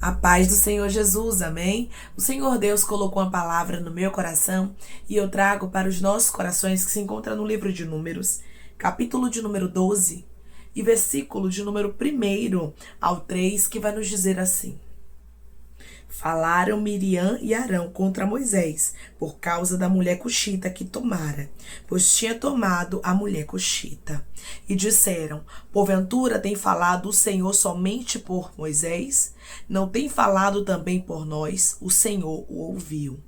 A paz do Senhor Jesus, amém? O Senhor Deus colocou uma palavra no meu coração e eu trago para os nossos corações que se encontra no livro de Números, capítulo de número 12 e versículo de número 1 ao 3, que vai nos dizer assim: Falaram Miriam e Arão contra Moisés, por causa da mulher cuxita que tomara, pois tinha tomado a mulher cuxita. E disseram: Porventura tem falado o Senhor somente por Moisés? Não tem falado também por nós? O Senhor o ouviu.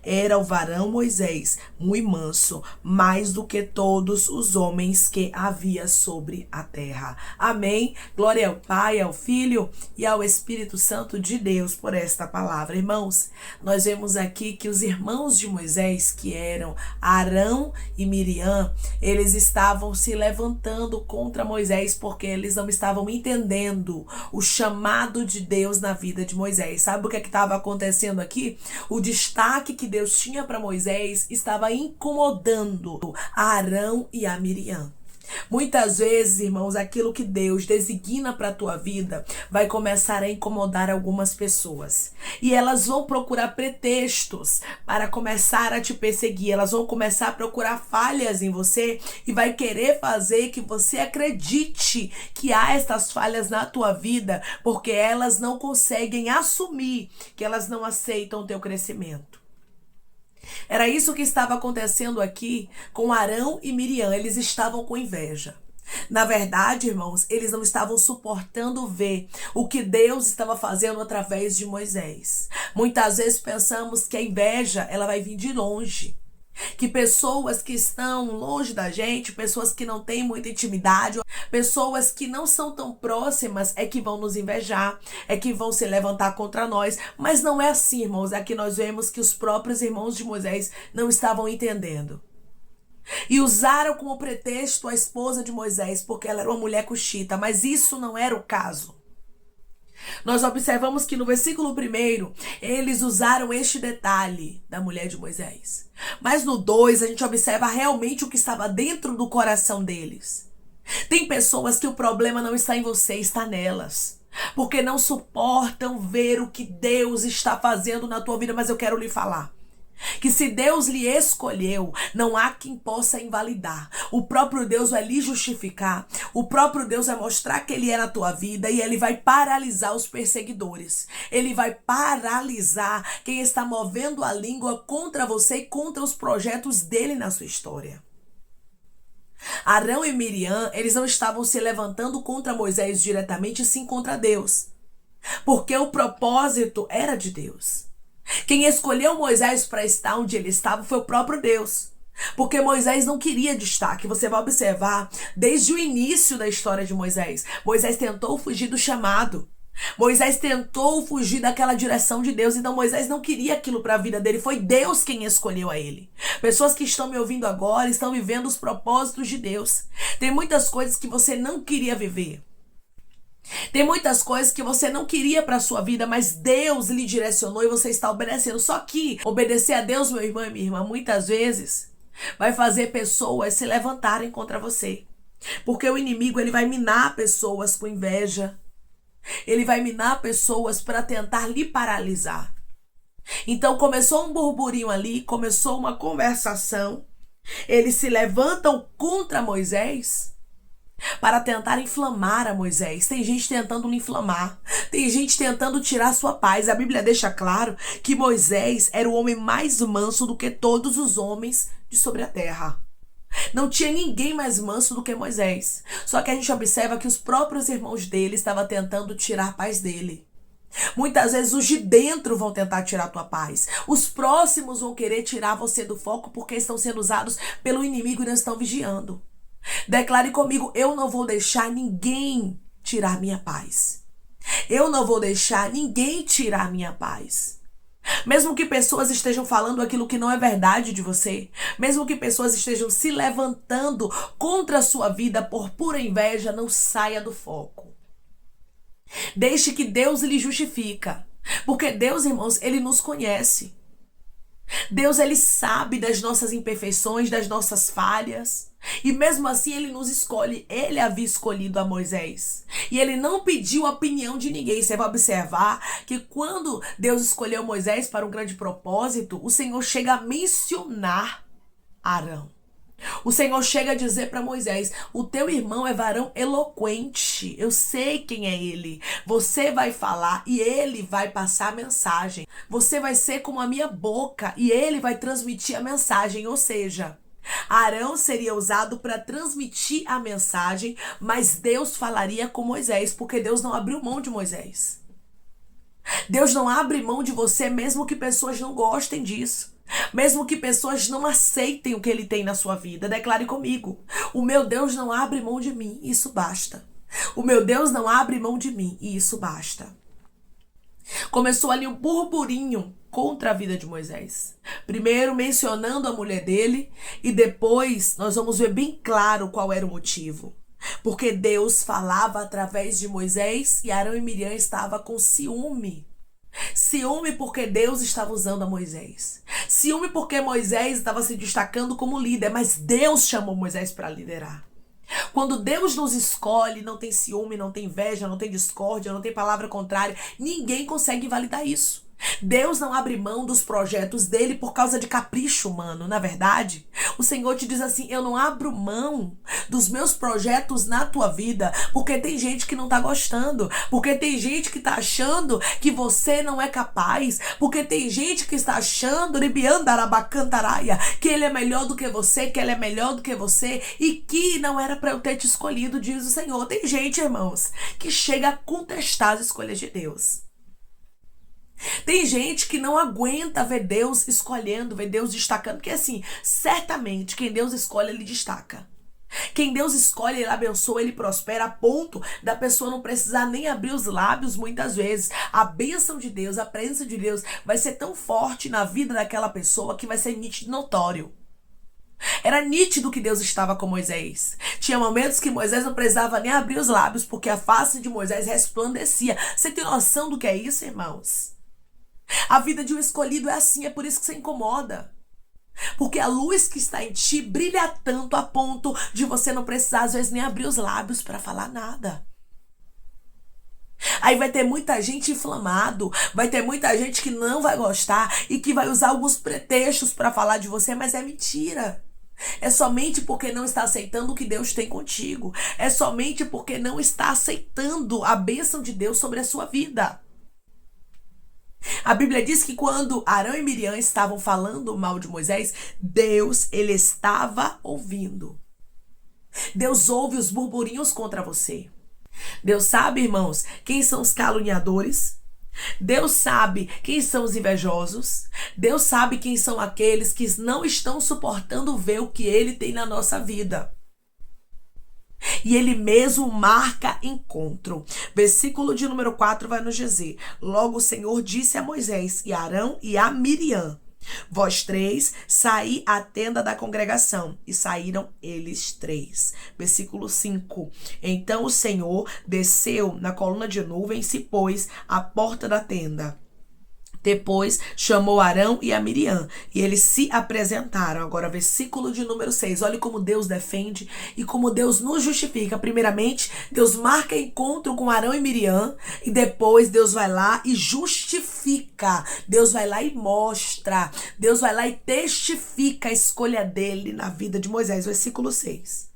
Era o varão Moisés muito manso, mais do que todos os homens que havia sobre a terra. Amém. Glória ao Pai, ao Filho e ao Espírito Santo de Deus por esta palavra. Irmãos, nós vemos aqui que os irmãos de Moisés, que eram Arão e Miriam, eles estavam se levantando contra Moisés porque eles não estavam entendendo o chamado de Deus na vida de Moisés. Sabe o que estava acontecendo aqui? O destaque que Deus tinha para Moisés estava incomodando a Arão e a Miriam. Muitas vezes, irmãos, aquilo que Deus designa para a tua vida vai começar a incomodar algumas pessoas. E elas vão procurar pretextos para começar a te perseguir. Elas vão começar a procurar falhas em você e vai querer fazer que você acredite que há estas falhas na tua vida, porque elas não conseguem assumir que elas não aceitam o teu crescimento. Era isso que estava acontecendo aqui com Arão e Miriam. Eles estavam com inveja. Na verdade, irmãos, eles não estavam suportando ver o que Deus estava fazendo através de Moisés. Muitas vezes pensamos que a inveja ela vai vir de longe. Que pessoas que estão longe da gente, pessoas que não têm muita intimidade, pessoas que não são tão próximas é que vão nos invejar, é que vão se levantar contra nós. Mas não é assim, irmãos. Aqui nós vemos que os próprios irmãos de Moisés não estavam entendendo. E usaram como pretexto a esposa de Moisés, porque ela era uma mulher cuxita, mas isso não era o caso. Nós observamos que no versículo 1, eles usaram este detalhe da mulher de Moisés. Mas no 2, a gente observa realmente o que estava dentro do coração deles. Tem pessoas que o problema não está em você, está nelas. Porque não suportam ver o que Deus está fazendo na tua vida, mas eu quero lhe falar. Que se Deus lhe escolheu, não há quem possa invalidar. O próprio Deus vai lhe justificar. O próprio Deus vai mostrar que Ele é na tua vida e Ele vai paralisar os perseguidores. Ele vai paralisar quem está movendo a língua contra você e contra os projetos dele na sua história. Arão e Miriam, eles não estavam se levantando contra Moisés diretamente, sim contra Deus. Porque o propósito era de Deus. Quem escolheu Moisés para estar onde ele estava foi o próprio Deus. Porque Moisés não queria destaque. Você vai observar desde o início da história de Moisés. Moisés tentou fugir do chamado. Moisés tentou fugir daquela direção de Deus. Então Moisés não queria aquilo para a vida dele. Foi Deus quem escolheu a ele. Pessoas que estão me ouvindo agora estão vivendo os propósitos de Deus. Tem muitas coisas que você não queria viver. Tem muitas coisas que você não queria para sua vida, mas Deus lhe direcionou e você está obedecendo. Só que obedecer a Deus, meu irmão e minha irmã, muitas vezes vai fazer pessoas se levantarem contra você. Porque o inimigo ele vai minar pessoas com inveja. Ele vai minar pessoas para tentar lhe paralisar. Então começou um burburinho ali, começou uma conversação. Eles se levantam contra Moisés para tentar inflamar a Moisés. Tem gente tentando lhe inflamar. Tem gente tentando tirar sua paz. A Bíblia deixa claro que Moisés era o homem mais manso do que todos os homens de sobre a terra. Não tinha ninguém mais manso do que Moisés. Só que a gente observa que os próprios irmãos dele estavam tentando tirar a paz dele. Muitas vezes os de dentro vão tentar tirar a tua paz. Os próximos vão querer tirar você do foco porque estão sendo usados pelo inimigo e não estão vigiando. Declare comigo: eu não vou deixar ninguém tirar minha paz. Eu não vou deixar ninguém tirar minha paz. Mesmo que pessoas estejam falando aquilo que não é verdade de você, mesmo que pessoas estejam se levantando contra a sua vida por pura inveja, não saia do foco. Deixe que Deus lhe justifica. Porque Deus, irmãos, Ele nos conhece. Deus, ele sabe das nossas imperfeições, das nossas falhas. E mesmo assim ele nos escolhe. Ele havia escolhido a Moisés. E ele não pediu a opinião de ninguém. Você vai observar que quando Deus escolheu Moisés para um grande propósito, o Senhor chega a mencionar Arão. O Senhor chega a dizer para Moisés: o teu irmão é varão eloquente. Eu sei quem é ele. Você vai falar e ele vai passar a mensagem. Você vai ser como a minha boca e ele vai transmitir a mensagem. Ou seja, Arão seria usado para transmitir a mensagem, mas Deus falaria com Moisés, porque Deus não abriu mão de Moisés. Deus não abre mão de você, mesmo que pessoas não gostem disso. Mesmo que pessoas não aceitem o que ele tem na sua vida. Declare comigo: o meu Deus não abre mão de mim, isso basta. O meu Deus não abre mão de mim, e isso basta. Começou ali um burburinho contra a vida de Moisés. Primeiro mencionando a mulher dele, e depois nós vamos ver bem claro qual era o motivo. Porque Deus falava através de Moisés e Arão e Miriam estavam com ciúme. Ciúme porque Deus estava usando a Moisés. Ciúme porque Moisés estava se destacando como líder, mas Deus chamou Moisés para liderar. Quando Deus nos escolhe, não tem ciúme, não tem inveja, não tem discórdia, não tem palavra contrária. Ninguém consegue validar isso. Deus não abre mão dos projetos dele por causa de capricho humano. Na verdade, o Senhor te diz assim: eu não abro mão dos meus projetos na tua vida porque tem gente que não tá gostando, porque tem gente que tá achando que você não é capaz, porque tem gente que está achando que ele é melhor do que você, que ele é melhor do que você e que não era para eu ter te escolhido, diz o Senhor. Tem gente, irmãos, que chega a contestar as escolhas de Deus. Tem gente que não aguenta ver Deus escolhendo, ver Deus destacando, porque assim, certamente quem Deus escolhe, ele destaca. Quem Deus escolhe, ele abençoa, ele prospera a ponto da pessoa não precisar nem abrir os lábios muitas vezes. A bênção de Deus, a presença de Deus vai ser tão forte na vida daquela pessoa que vai ser nítido e notório. Era nítido que Deus estava com Moisés. Tinha momentos que Moisés não precisava nem abrir os lábios, porque a face de Moisés resplandecia. Você tem noção do que é isso, irmãos? A vida de um escolhido é assim, é por isso que você incomoda. Porque a luz que está em ti brilha tanto a ponto de você não precisar, às vezes, nem abrir os lábios para falar nada. Aí vai ter muita gente inflamado, vai ter muita gente que não vai gostar e que vai usar alguns pretextos para falar de você, mas é mentira. É somente porque não está aceitando o que Deus tem contigo. É somente porque não está aceitando a bênção de Deus sobre a sua vida. A Bíblia diz que quando Arão e Miriam estavam falando mal de Moisés, Deus, ele estava ouvindo. Deus ouve os burburinhos contra você. Deus sabe, irmãos, quem são os caluniadores. Deus sabe quem são os invejosos. Deus sabe quem são aqueles que não estão suportando ver o que ele tem na nossa vida. E ele mesmo marca encontro. Versículo de número 4 vai nos dizer: logo o Senhor disse a Moisés e a Arão e a Miriam: vós três, saí à tenda da congregação. E saíram eles três. Versículo 5. Então o Senhor desceu na coluna de nuvem e se pôs à porta da tenda. Depois chamou Arão e a Miriam e eles se apresentaram. Agora, versículo de número 6. Olha como Deus defende e como Deus nos justifica. Primeiramente, Deus marca encontro com Arão e Miriam e depois Deus vai lá e justifica. Deus vai lá e mostra. Deus vai lá e testifica a escolha dele na vida de Moisés. Versículo 6.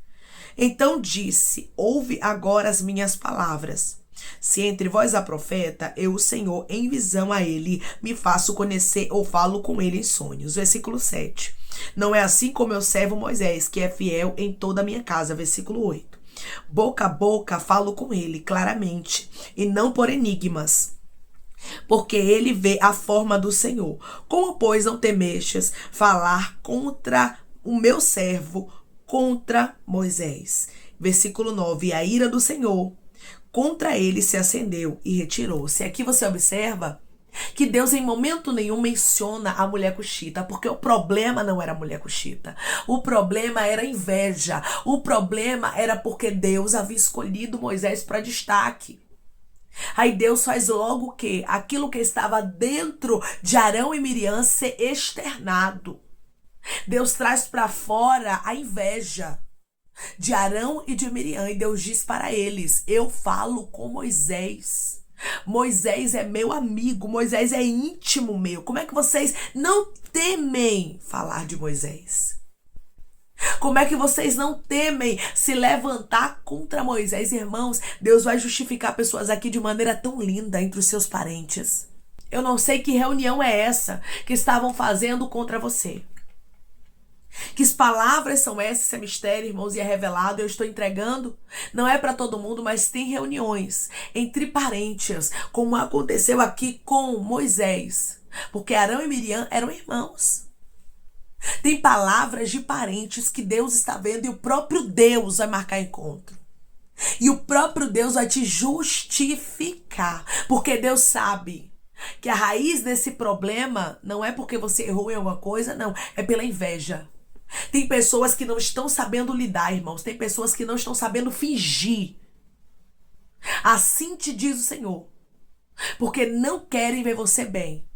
Então disse: ouve agora as minhas palavras. Se entre vós há profeta, eu, o Senhor, em visão a ele, me faço conhecer ou falo com ele em sonhos. Versículo 7. Não é assim como eu servo Moisés, que é fiel em toda a minha casa. Versículo 8. Boca a boca falo com ele claramente, e não por enigmas, porque ele vê a forma do Senhor. Como, pois, não temestes falar contra o meu servo, contra Moisés? Versículo 9. E a ira do Senhor contra ele se acendeu e retirou-se. Aqui você observa que Deus em momento nenhum menciona a mulher cuxita, porque o problema não era a mulher cuxita. O problema era a inveja. O problema era porque Deus havia escolhido Moisés para destaque. Aí Deus faz logo o quê? Aquilo que estava dentro de Arão e Miriam ser externado. Deus traz para fora a inveja de Arão e de Miriam. E Deus diz para eles: eu falo com Moisés. Moisés é meu amigo, Moisés é íntimo meu. Como é que vocês não temem falar de Moisés? Como é que vocês não temem se levantar contra Moisés? Irmãos, Deus vai justificar pessoas aqui de maneira tão linda entre os seus parentes. Eu não sei que reunião é essa que estavam fazendo contra você. Que palavras são essas? Esse é mistério, irmãos, e é revelado. Eu estou entregando. Não é para todo mundo, mas tem reuniões entre parentes, como aconteceu aqui com Moisés. Porque Arão e Miriam eram irmãos. Tem palavras de parentes que Deus está vendo e o próprio Deus vai marcar encontro. E o próprio Deus vai te justificar. Porque Deus sabe que a raiz desse problema não é porque você errou em alguma coisa, não. É pela inveja. Tem pessoas que não estão sabendo lidar, irmãos. Tem pessoas que não estão sabendo fingir. Assim te diz o Senhor. Porque não querem ver você bem.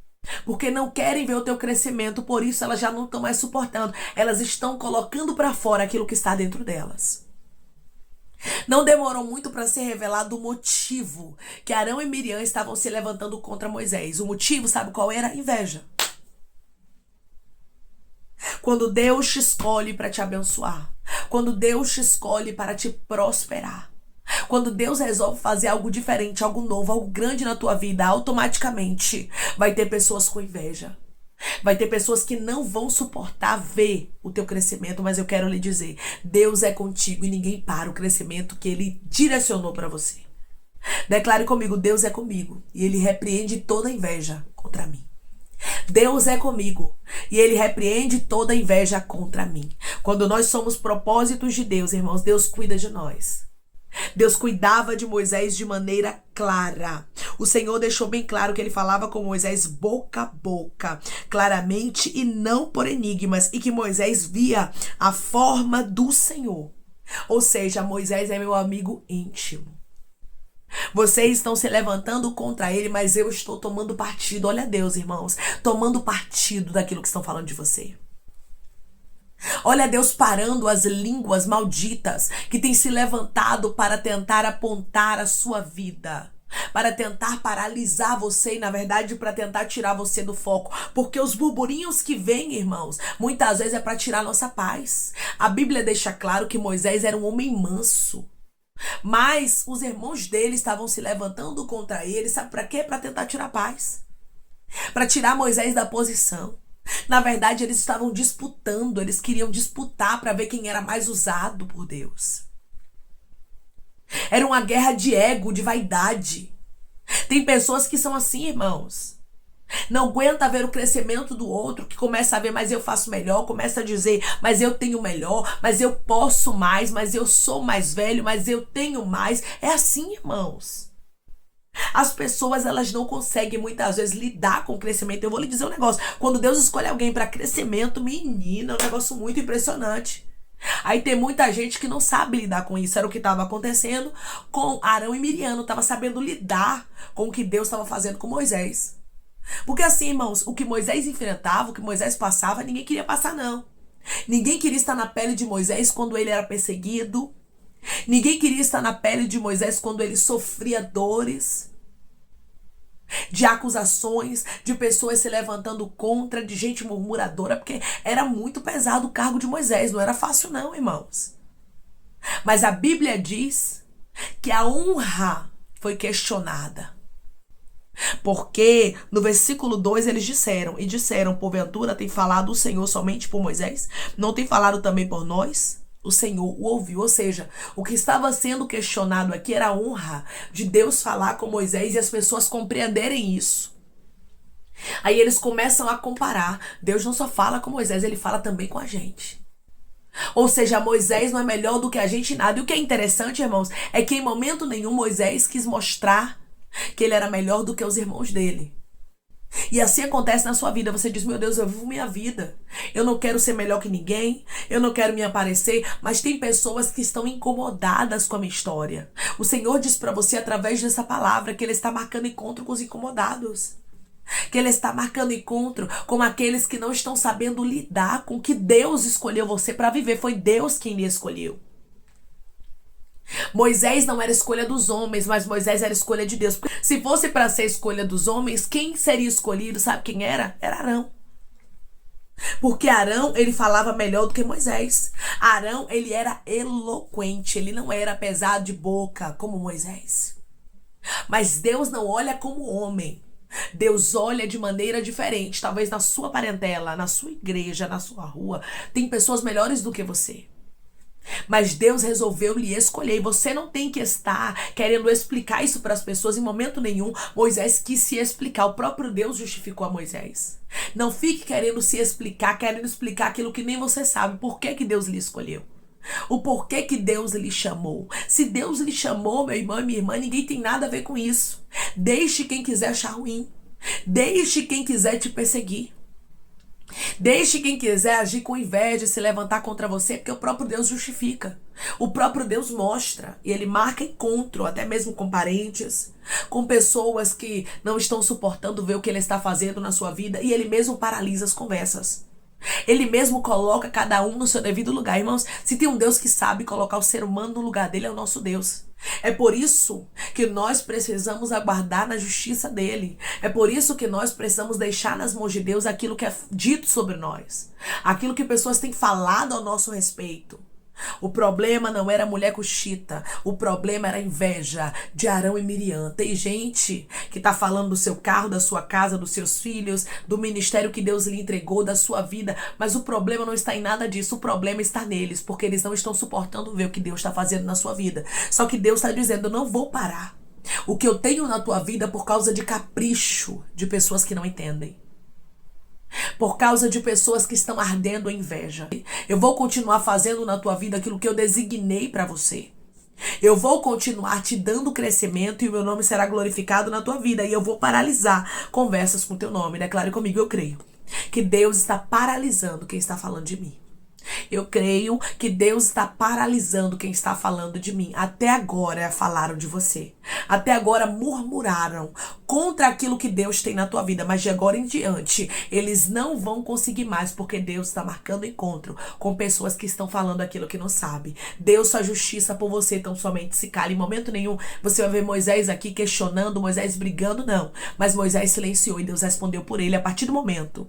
Porque não querem ver o teu crescimento. Por isso elas já não estão mais suportando. Elas estão colocando para fora aquilo que está dentro delas. Não demorou muito para ser revelado o motivo que Arão e Miriam estavam se levantando contra Moisés. O motivo, sabe qual era? Inveja. Quando Deus te escolhe para te abençoar, quando Deus te escolhe para te prosperar, quando Deus resolve fazer algo diferente, algo novo, algo grande na tua vida, automaticamente vai ter pessoas com inveja. Vai ter pessoas que não vão suportar ver o teu crescimento, mas eu quero lhe dizer, Deus é contigo e ninguém para o crescimento que Ele direcionou para você. Declare comigo, Deus é comigo e Ele repreende toda inveja contra mim. Deus é comigo e Ele repreende toda inveja contra mim. Quando nós somos propósitos de Deus, irmãos, Deus cuida de nós. Deus cuidava de Moisés de maneira clara. O Senhor deixou bem claro que Ele falava com Moisés boca a boca, claramente e não por enigmas, e que Moisés via a forma do Senhor. Ou seja, Moisés é meu amigo íntimo. Vocês estão se levantando contra ele, mas eu estou tomando partido. Olha Deus, irmãos, tomando partido daquilo que estão falando de você. Olha Deus parando as línguas malditas que têm se levantado para tentar apontar a sua vida, para tentar paralisar você e, na verdade, para tentar tirar você do foco. Porque os burburinhos que vêm, irmãos, muitas vezes é para tirar nossa paz. A Bíblia deixa claro que Moisés era um homem manso. Mas os irmãos dele estavam se levantando contra ele, sabe para quê? Para tentar tirar a paz. Para tirar Moisés da posição. Na verdade, eles estavam disputando, eles queriam disputar para ver quem era mais usado por Deus. Era uma guerra de ego, de vaidade. Tem pessoas que são assim, irmãos. Não aguenta ver o crescimento do outro, que começa a ver, mas eu faço melhor, começa a dizer, mas eu tenho melhor, mas eu posso mais, mas eu sou mais velho, mas eu tenho mais. É assim, irmãos. As pessoas, elas não conseguem muitas vezes lidar com o crescimento. Eu vou lhe dizer um negócio, quando Deus escolhe alguém para crescimento, menina, é um negócio muito impressionante. Aí tem muita gente que não sabe lidar com isso. Era o que estava acontecendo com Arão e Miriam, não estava sabendo lidar com o que Deus estava fazendo com Moisés. Porque assim, irmãos, o que Moisés enfrentava, o que Moisés passava, ninguém queria passar, não. Ninguém queria estar na pele de Moisés quando ele era perseguido. Ninguém queria estar na pele de Moisés quando ele sofria dores, de acusações, de pessoas se levantando contra, de gente murmuradora, porque era muito pesado o cargo de Moisés. Não era fácil, não, irmãos. Mas a Bíblia diz que a honra foi questionada. Porque no versículo 2 eles disseram, porventura tem falado o Senhor somente por Moisés? Não tem falado também por nós? O Senhor o ouviu, ou seja, o que estava sendo questionado aqui era a honra de Deus falar com Moisés e as pessoas compreenderem isso. Aí eles começam a comparar, Deus não só fala com Moisés, ele fala também com a gente. Ou seja, Moisés não é melhor do que a gente em nada. E o que é interessante, irmãos, é que em momento nenhum Moisés quis mostrar que ele era melhor do que os irmãos dele. E assim acontece na sua vida. Você diz, meu Deus, eu vivo minha vida. Eu não quero ser melhor que ninguém. Eu não quero me aparecer. Mas tem pessoas que estão incomodadas com a minha história. O Senhor diz para você, através dessa palavra, que Ele está marcando encontro com os incomodados. Que Ele está marcando encontro com aqueles que não estão sabendo lidar com o que Deus escolheu você para viver. Foi Deus quem lhe escolheu. Moisés não era escolha dos homens, mas Moisés era escolha de Deus. Se fosse para ser escolha dos homens, quem seria escolhido? Sabe quem era? Era Arão. Porque Arão, ele falava melhor do que Moisés. Arão, ele era eloquente, ele não era pesado de boca como Moisés. Mas Deus não olha como homem. Deus olha de maneira diferente. Talvez na sua parentela, na sua igreja, na sua rua, tem pessoas melhores do que você. Mas Deus resolveu lhe escolher. E você não tem que estar querendo explicar isso para as pessoas em momento nenhum. Moisés quis se explicar. O próprio Deus justificou a Moisés. Não fique querendo se explicar, querendo explicar aquilo que nem você sabe. Por que que Deus lhe escolheu? O porquê que Deus lhe chamou. Se Deus lhe chamou, meu irmão e minha irmã, ninguém tem nada a ver com isso. Deixe quem quiser achar ruim. Deixe quem quiser te perseguir. Deixe quem quiser agir com inveja e se levantar contra você, porque o próprio Deus justifica. O próprio Deus mostra. E Ele marca encontro, até mesmo com parentes, com pessoas que não estão suportando ver o que Ele está fazendo na sua vida. E Ele mesmo paralisa as conversas. Ele mesmo coloca cada um no seu devido lugar. Irmãos, se tem um Deus que sabe colocar o ser humano no lugar dele, é o nosso Deus. É por isso que nós precisamos aguardar na justiça dele. É por isso que nós precisamos deixar nas mãos de Deus aquilo que é dito sobre nós. Aquilo que pessoas têm falado ao nosso respeito. O problema não era a mulher cuxita. O problema era a inveja de Arão e Miriam. Tem gente que tá falando do seu carro, da sua casa, dos seus filhos, do ministério que Deus lhe entregou, da sua vida. Mas o problema não está em nada disso. O problema está neles, porque eles não estão suportando ver o que Deus está fazendo na sua vida. Só que Deus está dizendo, eu não vou parar o que eu tenho na tua vida por causa de capricho de pessoas que não entendem. Por causa de pessoas que estão ardendo em inveja. Eu vou continuar fazendo na tua vida aquilo que eu designei para você. Eu vou continuar te dando crescimento e o meu nome será glorificado na tua vida. E eu vou paralisar conversas com teu nome. Declare comigo, eu creio que Deus está paralisando quem está falando de mim. Eu creio que Deus está paralisando quem está falando de mim. Até agora falaram de você. Até agora murmuraram contra aquilo que Deus tem na tua vida. Mas de agora em diante, eles não vão conseguir mais, porque Deus está marcando encontro com pessoas que estão falando aquilo que não sabe. Deus faz justiça por você, então somente se cala. Em momento nenhum você vai ver Moisés aqui questionando, Moisés brigando, não. Mas Moisés silenciou e Deus respondeu por ele. A partir do momento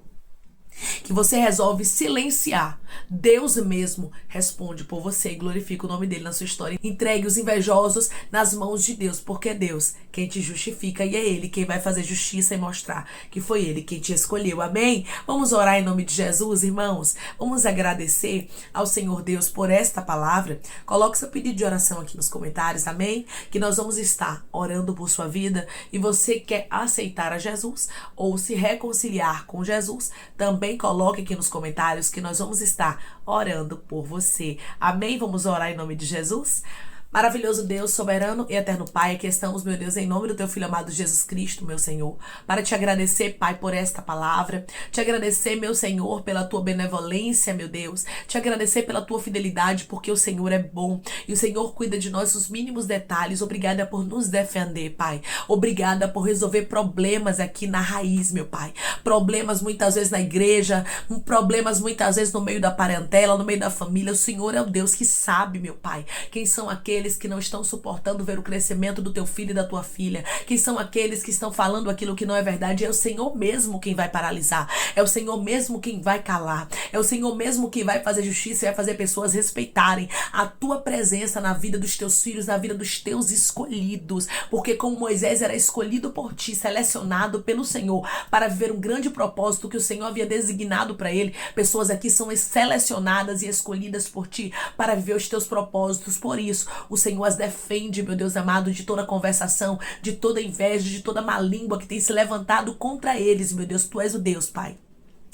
que você resolve silenciar, Deus mesmo responde por você e glorifica o nome dele na sua história. Entregue os invejosos nas mãos de Deus, porque é Deus quem te justifica e é Ele quem vai fazer justiça e mostrar que foi Ele quem te escolheu. Amém? Vamos orar em nome de Jesus, irmãos. Vamos agradecer ao Senhor Deus por esta palavra. Coloque seu pedido de oração aqui nos comentários, amém? Que nós vamos estar orando por sua vida e você quer aceitar a Jesus ou se reconciliar com Jesus, também coloque aqui nos comentários que nós vamos estar orando por você. Amém? Vamos orar em nome de Jesus? Maravilhoso Deus, soberano e eterno Pai, aqui estamos, meu Deus, em nome do teu Filho amado Jesus Cristo, meu Senhor, para te agradecer, Pai, por esta palavra, te agradecer, meu Senhor, pela tua benevolência, meu Deus, te agradecer pela tua fidelidade, porque o Senhor é bom e o Senhor cuida de nós nos mínimos detalhes. Obrigada por nos defender, Pai, obrigada por resolver problemas aqui na raiz, meu Pai, problemas muitas vezes na igreja, problemas muitas vezes no meio da parentela, no meio da família. O Senhor é o Deus que sabe, meu Pai, quem são aqueles que não estão suportando ver o crescimento do teu filho e da tua filha, quem são aqueles que estão falando aquilo que não é verdade. É o Senhor mesmo quem vai paralisar, é o Senhor mesmo quem vai calar, é o Senhor mesmo que vai fazer justiça e vai fazer pessoas respeitarem a tua presença na vida dos teus filhos, na vida dos teus escolhidos, porque como Moisés era escolhido por ti, selecionado pelo Senhor para viver um grande propósito que o Senhor havia designado para ele, pessoas aqui são selecionadas e escolhidas por ti para viver os teus propósitos. Por isso o Senhor as defende, meu Deus amado, de toda conversação, de toda inveja, de toda má língua que tem se levantado contra eles. Meu Deus, tu és o Deus, Pai,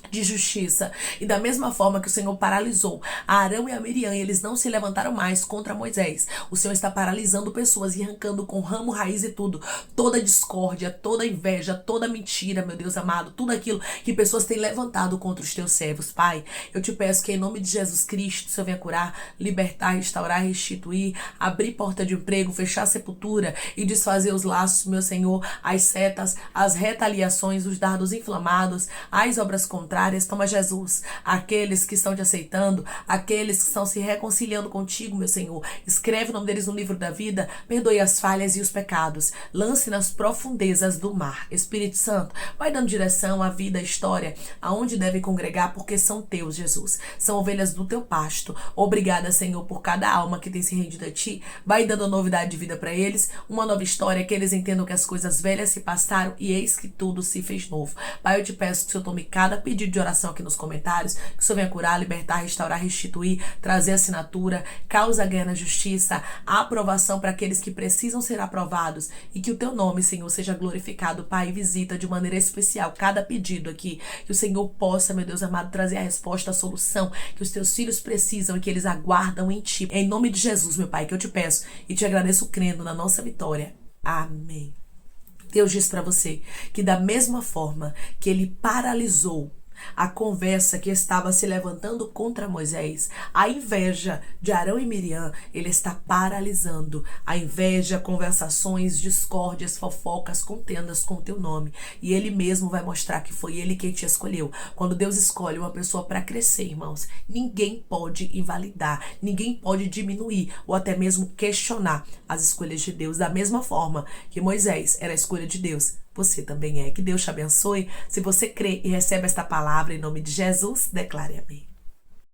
de justiça. E da mesma forma que o Senhor paralisou a Arão e a Miriam, e eles não se levantaram mais contra Moisés, o Senhor está paralisando pessoas e arrancando com ramo, raiz e tudo, toda discórdia, toda inveja, toda mentira, meu Deus amado, tudo aquilo que pessoas têm levantado contra os teus servos, Pai. Eu te peço que em nome de Jesus Cristo, o Senhor venha curar, libertar, restaurar, restituir, abrir porta de emprego, fechar a sepultura e desfazer os laços, meu Senhor, as setas, as retaliações, os dardos inflamados, as obras contrárias. Toma, Jesus, aqueles que estão te aceitando, aqueles que estão se reconciliando contigo, meu Senhor, escreve o nome deles no livro da vida, perdoe as falhas e os pecados, lance nas profundezas do mar. Espírito Santo, vai dando direção à vida, à história, aonde deve congregar, porque são teus, Jesus, são ovelhas do teu pasto. Obrigada, Senhor, por cada alma que tem se rendido a ti. Vai dando novidade de vida para eles, uma nova história, que eles entendam que as coisas velhas se passaram e eis que tudo se fez novo. Pai, eu te peço que o Senhor tome cada pedido de oração aqui nos comentários, que o Senhor venha curar, libertar, restaurar, restituir, trazer assinatura, causa ganha na justiça, aprovação para aqueles que precisam ser aprovados, e que o teu nome, Senhor, seja glorificado. Pai, visita de maneira especial cada pedido aqui, que o Senhor possa, meu Deus amado, trazer a resposta, a solução que os teus filhos precisam e que eles aguardam em ti. Em nome de Jesus, meu Pai, que eu te peço e te agradeço crendo na nossa vitória. Amém. Deus diz para você que da mesma forma que ele paralisou a conversa que estava se levantando contra Moisés, a inveja de Arão e Miriam, ele está paralisando a inveja, conversações, discórdias, fofocas, contendas com o teu nome, e ele mesmo vai mostrar que foi ele quem te escolheu. Quando Deus escolhe uma pessoa para crescer, irmãos, ninguém pode invalidar, ninguém pode diminuir ou até mesmo questionar as escolhas de Deus. Da mesma forma que Moisés era a escolha de Deus, você também é. Que Deus te abençoe. Se você crê e recebe esta palavra em nome de Jesus, declare amém.